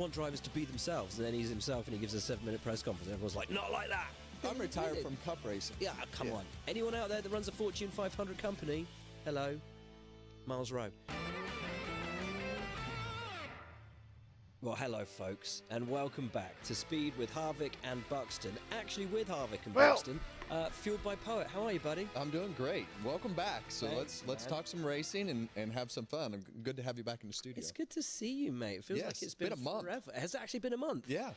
want drivers to be themselves. And then he's himself and he gives a 7-minute press conference. And everyone's like, not like that. I'm retired from cup racing. Yeah, come on. Anyone out there that runs a Fortune 500 company? Hello. Miles Rowe. Well, hello, folks, and welcome back to Speed with Harvick and Buxton. Actually, with Harvick and Buxton, fueled by Poet. How are you, buddy? I'm doing great. Welcome back. So Thanks, let's talk some racing and have some fun. Good to have you back in the studio. It's good to see you, mate. It feels like it's been a month. Forever. It has actually been a month. Yeah.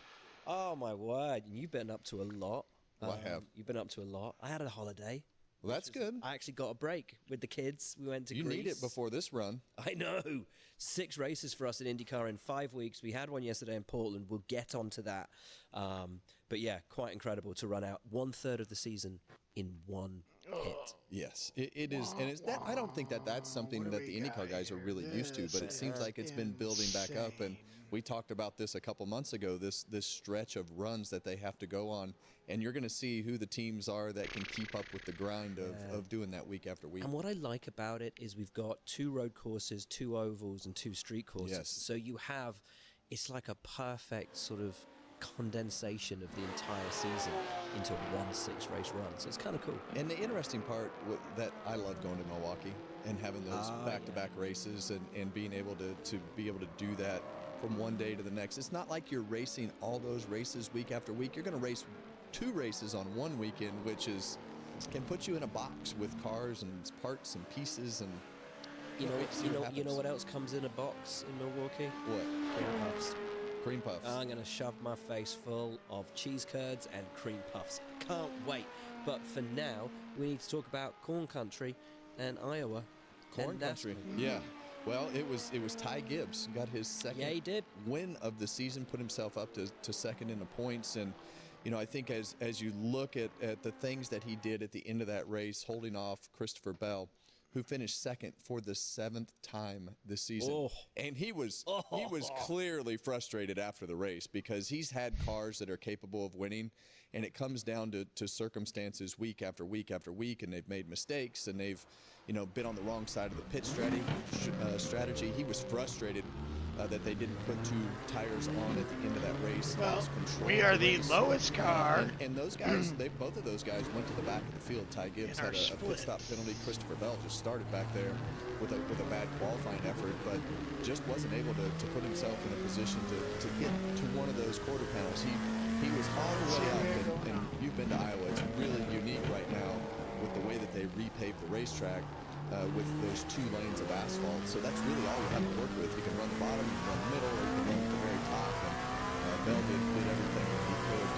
Oh my word! You've been up to a lot. Well, I have. You've been up to a lot. I had a holiday. Well, that's good. I actually got a break with the kids. We went to Greece. You need it before this run. I know. 6 races for us in IndyCar in 5 weeks. We had one yesterday in Portland. We'll get onto that. But yeah, quite incredible to run out 1/3 of the season in one hit. Yes, it is. And I don't think that's something that the IndyCar guys are really used to, but it seems like it's been building back up. And we talked about this a couple months ago, this stretch of runs that they have to go on. And you're going to see who the teams are that can keep up with the grind of doing that week after week. And what I like about it is we've got 2 road courses, 2 ovals, and 2 street courses. Yes. So you have, it's like a perfect sort of condensation of the entire season into one 6-race run. So it's kind of cool. And the interesting part that I love going to Milwaukee and having those back-to-back races and being able to do that from one day to the next. It's not like you're racing all those races week after week. You're going to race 2 races on one weekend, which can put you in a box with cars and parts and pieces and you know what else comes in a box in Milwaukee? What? Cream puffs. Cream puffs. I'm going to shove my face full of cheese curds and cream puffs. Can't wait. But for now, we need to talk about corn country and Iowa. Corn country. Yeah. Well, it was Ty Gibbs got his second win of the season, put himself up to second in the points. And I think as you look at the things that he did at the end of that race, holding off Christopher Bell, who finished second for the 7th time this season. And he was clearly frustrated after the race because he's had cars that are capable of winning, and it comes down to circumstances week after week after week, and they've made mistakes, and they've been on the wrong side of the pit strategy. He was frustrated that they didn't put 2 tires on at the end of that race. Well, we are the lowest car. And those guys, both of those guys went to the back of the field. Ty Gibbs had a pit stop penalty. Christopher Bell just started back there with a bad qualifying effort, but just wasn't able to put himself in a position to get to one of those quarter panels. He was all the way up, and you've been to Iowa. It's really unique right now with the way that they repaved the racetrack. With those 2 lanes of asphalt. So that's really all you have to work with. You can run the bottom, you can run the middle, or you can run at the very top. And Bell did everything that he could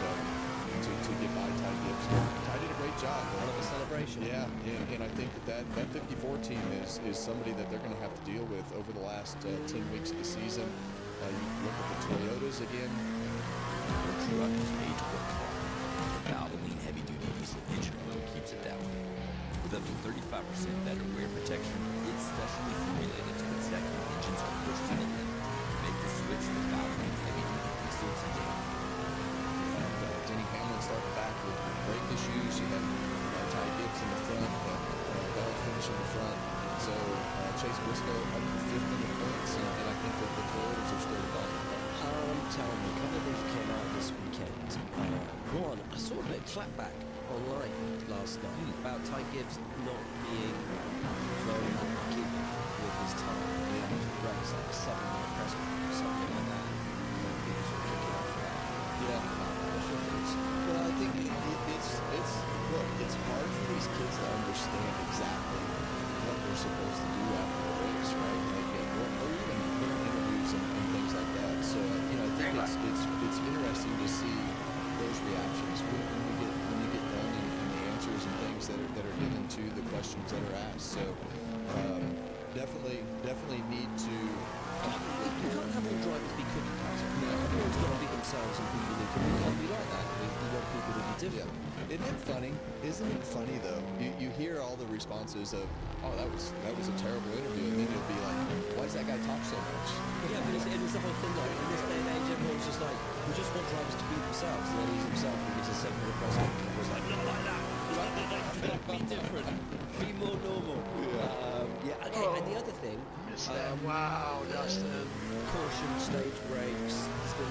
to get by Ty Gibbs. Ty did a great job. Hell of a celebration. Yeah, and I think that 54 team is somebody that they're going to have to deal with over the last 10 weeks of the season. You look at the Toyotas again. The truck is made to work hard. The Valvoline heavy-duty diesel engine oil keeps it that way. With up to 35% better wear protection, it's specially formulated to protect when engines are pushed to the limit. Make the switch to Valvoline heavy-duty diesel today. Denny Hamlin started back with brake issues. You had Ty Gibbs in the front, Bell finishing the front. So Chase Briscoe up to 5th in the points, and I think that the Toyotas are still involved. Tell me, a couple of things came out this weekend. One, I saw a bit of clapback online last night about Ty Gibbs not being very lucky with his time in the race, like a 7-minute press conference, something like that. People sort of kicking off for that. Yeah. Well, I think it's hard for these kids to understand exactly what they're supposed to do after the race, right? Like, or even during interviews and things like that. So, I think it's interesting to see those reactions when you get done and the answers and things that are given to the questions that are asked. So, definitely need to. You can't have all drivers be cookie cutter. No, everyone's got to be themselves and be unique. And we can't be like that. We want people to be different. Yeah. Isn't it funny? Isn't it funny though? You hear all the responses of, "Oh, that was a terrible interview," and then you'll be like, "Why does that guy talk so much?" Yeah, but it's the whole thing. Like in this day and age, everyone's just like, we just want drivers to be themselves. And then he's himself and gives a 7-minute press conference. It was like, not like that. Be different. Be more normal. Okay. And the other thing. Wow, Dustin. Caution, stage brakes, still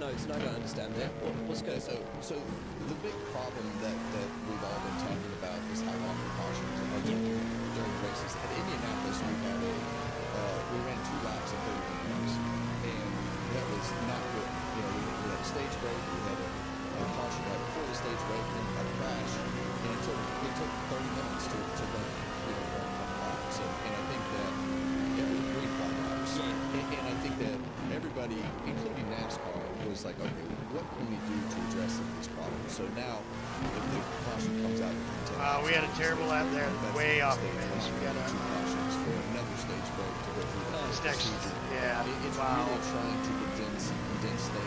notes and I don't understand it. What's going on? So the big problem that we've all been talking about is how long the cautions are during races. At Indianapolis, we ran 2 laps of 30 minutes, and that was not good. You know, we had a stage break, we had a caution right before the stage break, and then we had a crash, and it took 30 minutes to run, run a couple laps. And I think that green flag laps. And I think that everybody, including NASCAR, was like, okay, what can we do to address some of these problems? So now, if the caution comes out, we had a terrible lap there, way off the pace. We got 2 cautions for another stage break to go through the procedure. Yeah, it's really trying to condense things to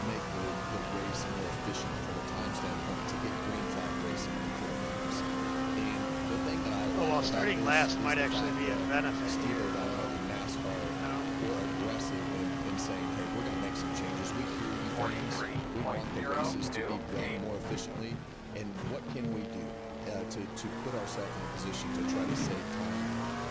make the race more efficient from a time standpoint to get green flag racing in the things. And the thing that I well, starting last might actually be a benefit. Steelers, I don't know, NASCAR were aggressive in saying, hey, we're going to make some changes. We hear you things. We want the races to be run more efficiently. And what can we do to put ourselves in a position to try to save time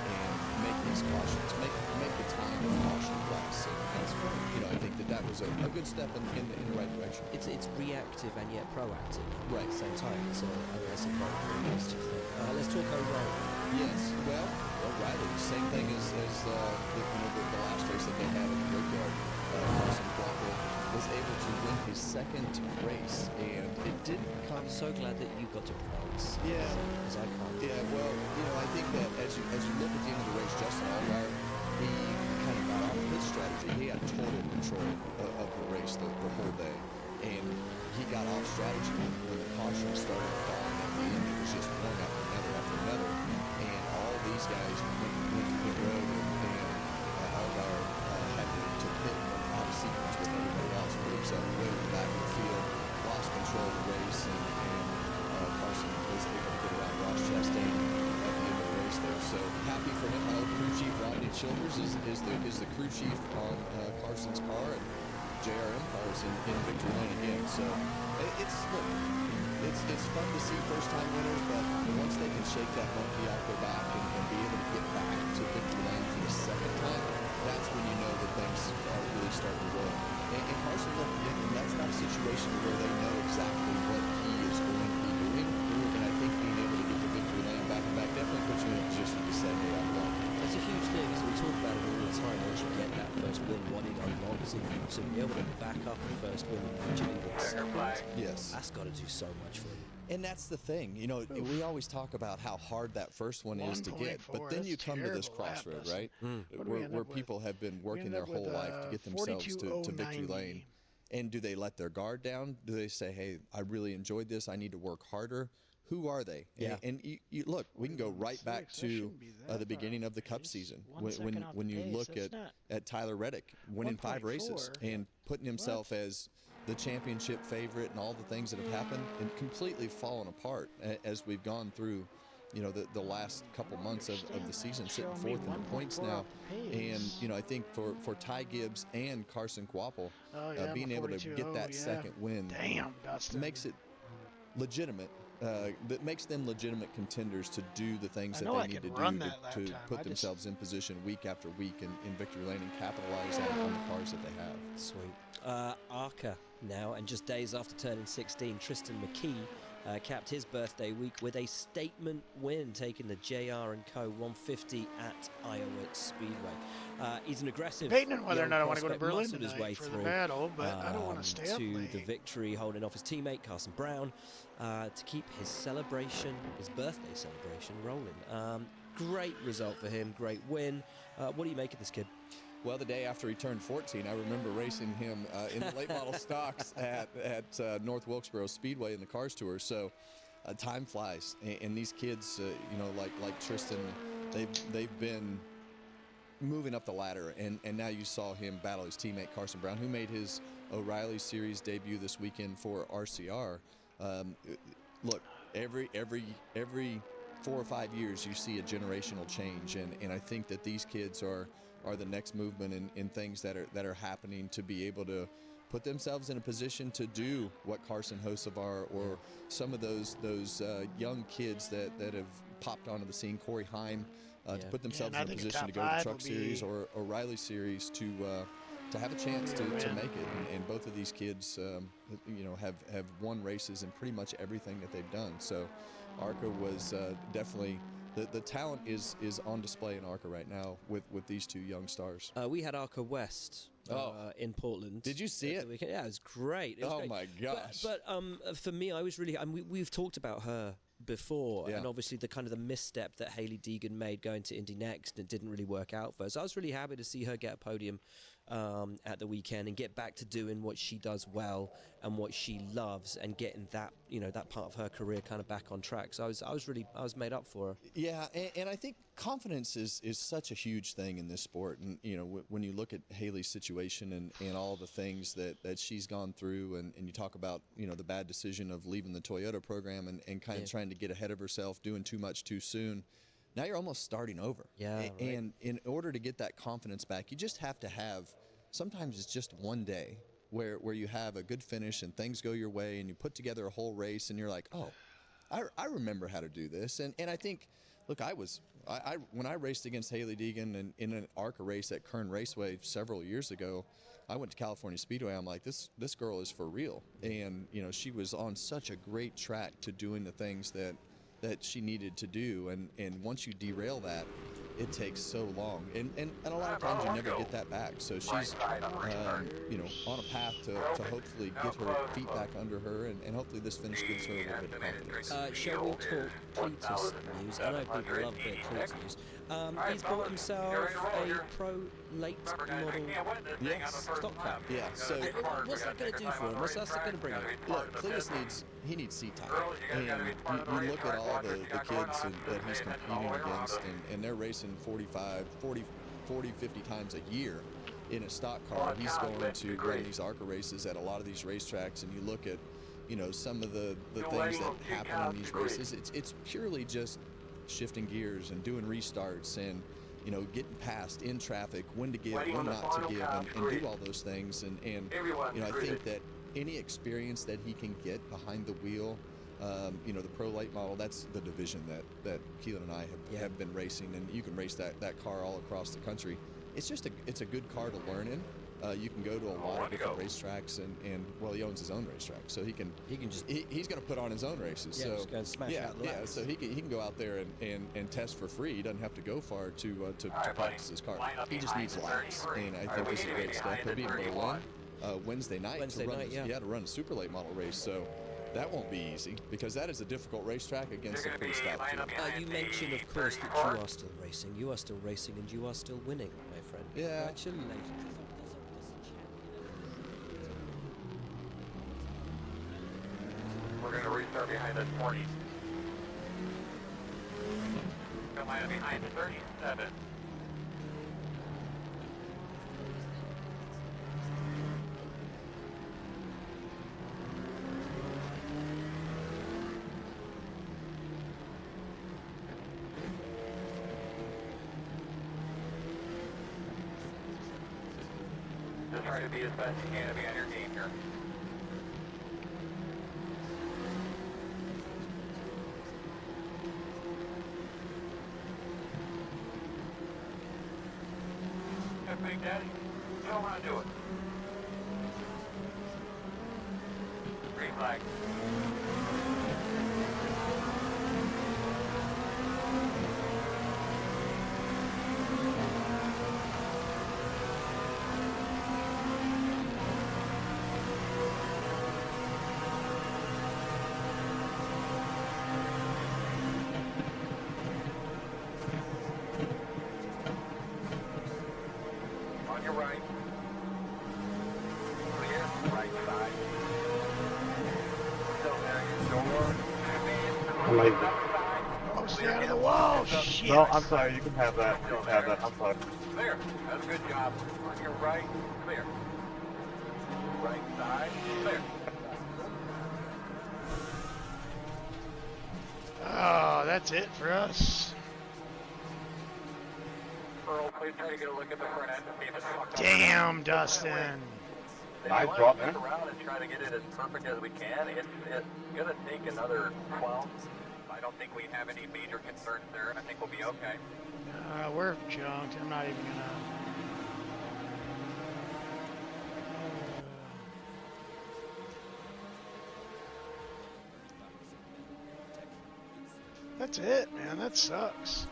and make these cautions, make the time of caution less? And I think that was a good step in the right direction. It's reactive and yet proactive. Right. At the same time. So I mean, that's a very positive thing. Let's talk O'Reilly. Yes. Well, O'Reilly, same thing as the last race that they had at the Brickyard. Carson Quapple was able to win his 2nd race, and it didn't come. I'm so glad that you got to pronounce. Yeah. As I can't. Yeah. Well, I think that as you look at the end of the race, Justin Allgaier, he kind of got off his strategy. He had total control of the race the whole day, and he got off strategy when the caution started falling at the end. It was just one after another, and all these guys went to the road, and Allgaier had to pit out of sequence with everybody else, put himself way in the back of the field, lost control of the race, and Carson was able to get around Ross Chastain at the end of the race there. So happy for him. Crew Chief Rodney Childers is the crew chief on Carson's car, and JRM cars in victory lane again. So it's fun to see first-time winners, but once they can shake that monkey off their back and be able to get back to victory lane for the 2nd time, that's when you know that things are really starting to roll. And Carson, look, that's not a situation where they know exactly what he is going to be doing. And I think being able to get the victory lane back and back definitely puts you in a position to say, hey, I'm wrong. That's a huge thing, as we talk about it all the time. Once you get that first win, what it unlocks, and to be able to back up the first win and usually win second, yes, that's got to do so much for you. And that's the thing, we always talk about how hard that first one is to get, but then you come to this crossroad, right? Where people have been working their whole life to get themselves to victory lane. And do they let their guard down? Do they say, hey, I really enjoyed this, I need to work harder? Who are they? Yeah. And you look, we can go right back to the beginning of the Cup season when you look at Tyler Reddick winning 5 races and putting himself as the championship favorite and all the things that have happened and completely fallen apart as we've gone through the last couple months of the season, sitting 4th in the points now. And I think for Ty Gibbs and Carson Quapple, being able to get that 2nd win makes it legitimate. That makes them legitimate contenders to do the things that they need to do to put themselves in position week after week in victory lane and capitalize on the cars that they have. Sweet. ARCA now, and just days after turning 16, Tristan McKee capped his birthday week with a statement win, taking the JR & Co. 150 at Iowa Speedway. He's an aggressive debating whether or not I want to go to prospect, Berlin his way tonight for through the battle, but I don't want to stay up to late. the victory, holding off his teammate Carson Brown to keep his birthday celebration, rolling. Great result for him, great win. What do you make of this kid? Well, the day after he turned 14, I remember racing him in the late model stocks at North Wilkesboro Speedway in the Cars Tour. So time flies, and these kids, like Tristan, they've been moving up the ladder, and now you saw him battle his teammate Carson Brown, who made his O'Reilly Series debut this weekend for RCR. Look, every 4 or 5 years you see a generational change, and I think that these kids are the next movement in things that are happening to be able to put themselves in a position to do what Carson Hocevar or some of those young kids that have popped onto the scene, Corey Heim, to put themselves in a position to go to the Truck Series or O'Reilly Series to to have a chance to make it. And both of these kids, have won races in pretty much everything that they've done. So ARCA was definitely the talent is on display in ARCA right now with these two young stars. We had ARCA West in Portland. Did you see it? Yeah, it was great. It was great. My gosh! But for me, I was really. we've talked about her before, and obviously the kind of the misstep that Hailie Deegan made going to Indy Next, and it didn't really work out for her. So I was really happy to see her get a podium at the weekend and get back to doing what she does well and what she loves, and getting that that part of her career kind of back on track. So I was made up for her. Yeah, and I think confidence is such a huge thing in this sport. And when you look at Hailie's situation and all the things that she's gone through, and you talk about the bad decision of leaving the Toyota program and kind of trying to get ahead of herself, doing too much too soon. Now you're almost starting over. Yeah, right. And in order to get that confidence back, you just have to have, sometimes it's just one day where you have a good finish and things go your way, and you put together a whole race and you're like, oh, I remember how to do this. And I think, look, when I raced against Hailie Deegan in an ARCA race at Kern Raceway several years ago, I went to California Speedway. I'm like, this girl is for real. And she was on such a great track to doing the things that she needed to do, and once you derail that, it takes so long, and a lot of times you never get that back. So she's on a path to hopefully get her feet back under her, and hopefully this finish gives her a little bit of confidence. Shall we talk Cletus news? I know people love their Cletus news. He's bought himself a pro late model stock car. Yeah. So what's that going to do for him? What's that going to bring him? Look, Cletus needs seat time, and you look at all the kids that he's competing against, and they're racing 40, 50 times a year in a stock car. He's going to run these ARCA races at a lot of these racetracks, and you look at some of the things that happen in these races. It's purely just shifting gears and doing restarts and getting past in traffic, when to give, when not to give, and do all those things. And I think that any experience that he can get behind the wheel, the pro late model, that's the division that Keelan and I have been racing, and you can race that car all across the country. It's a good car to learn in. You can go to a lot of different racetracks, and he owns his own racetrack, so he's going to put on his own races. Yeah, so just smash out the laps. So he can go out there and test for free. He doesn't have to go far to practice his car. He just needs laps, and I think this is a great step. He'll be in Berlin Wednesday night to run a super late model race. So that won't be easy, because that is a difficult racetrack against a pretty stout field. You mentioned, of course, that you are still racing. You are still racing, and you are still winning, my friend. Yeah. Congratulations. We're going to restart behind the 40. Come on behind the 37. Just try to be as best you can to be on your game here. Big Daddy, you don't want to do it. Green flag. On your right. Clear, right side. Still there, your door. Oh, stay out of the wall. Shit. No, I'm sorry. You can have that. You don't have that. I'm sorry. Clear. That's a good job. On your right, clear. Right side, clear. Oh, that's it for us. Earl, please try to get a look at the front end and see if it's fucked up. Damn, Dustin. Nice drop, man. Around and try to get it as perfect as we can. It's going to take another 12. I don't think we have any major concerns there. I think we'll be okay. We're junked. I'm not even gonna. That's it, man. That sucks.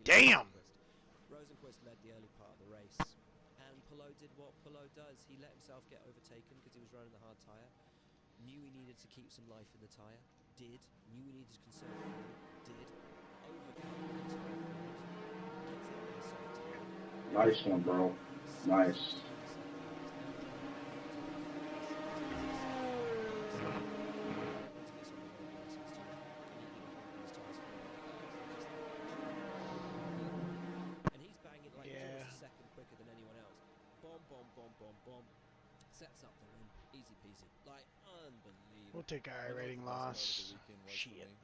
Damn! Rosenquist led the early part of the race, and Pelot did what Pelot does. He let himself get overtaken because he was running the hard tyre. Knew he needed to keep some life in the tyre. Did. Knew he needed to conserve fuel. Did. Overcome the entire field. Gets out of the soft tyre. Nice one, bro. Nice. Sets up the win. Easy peasy. Like, unbelievable. We'll take our rating loss. Shit.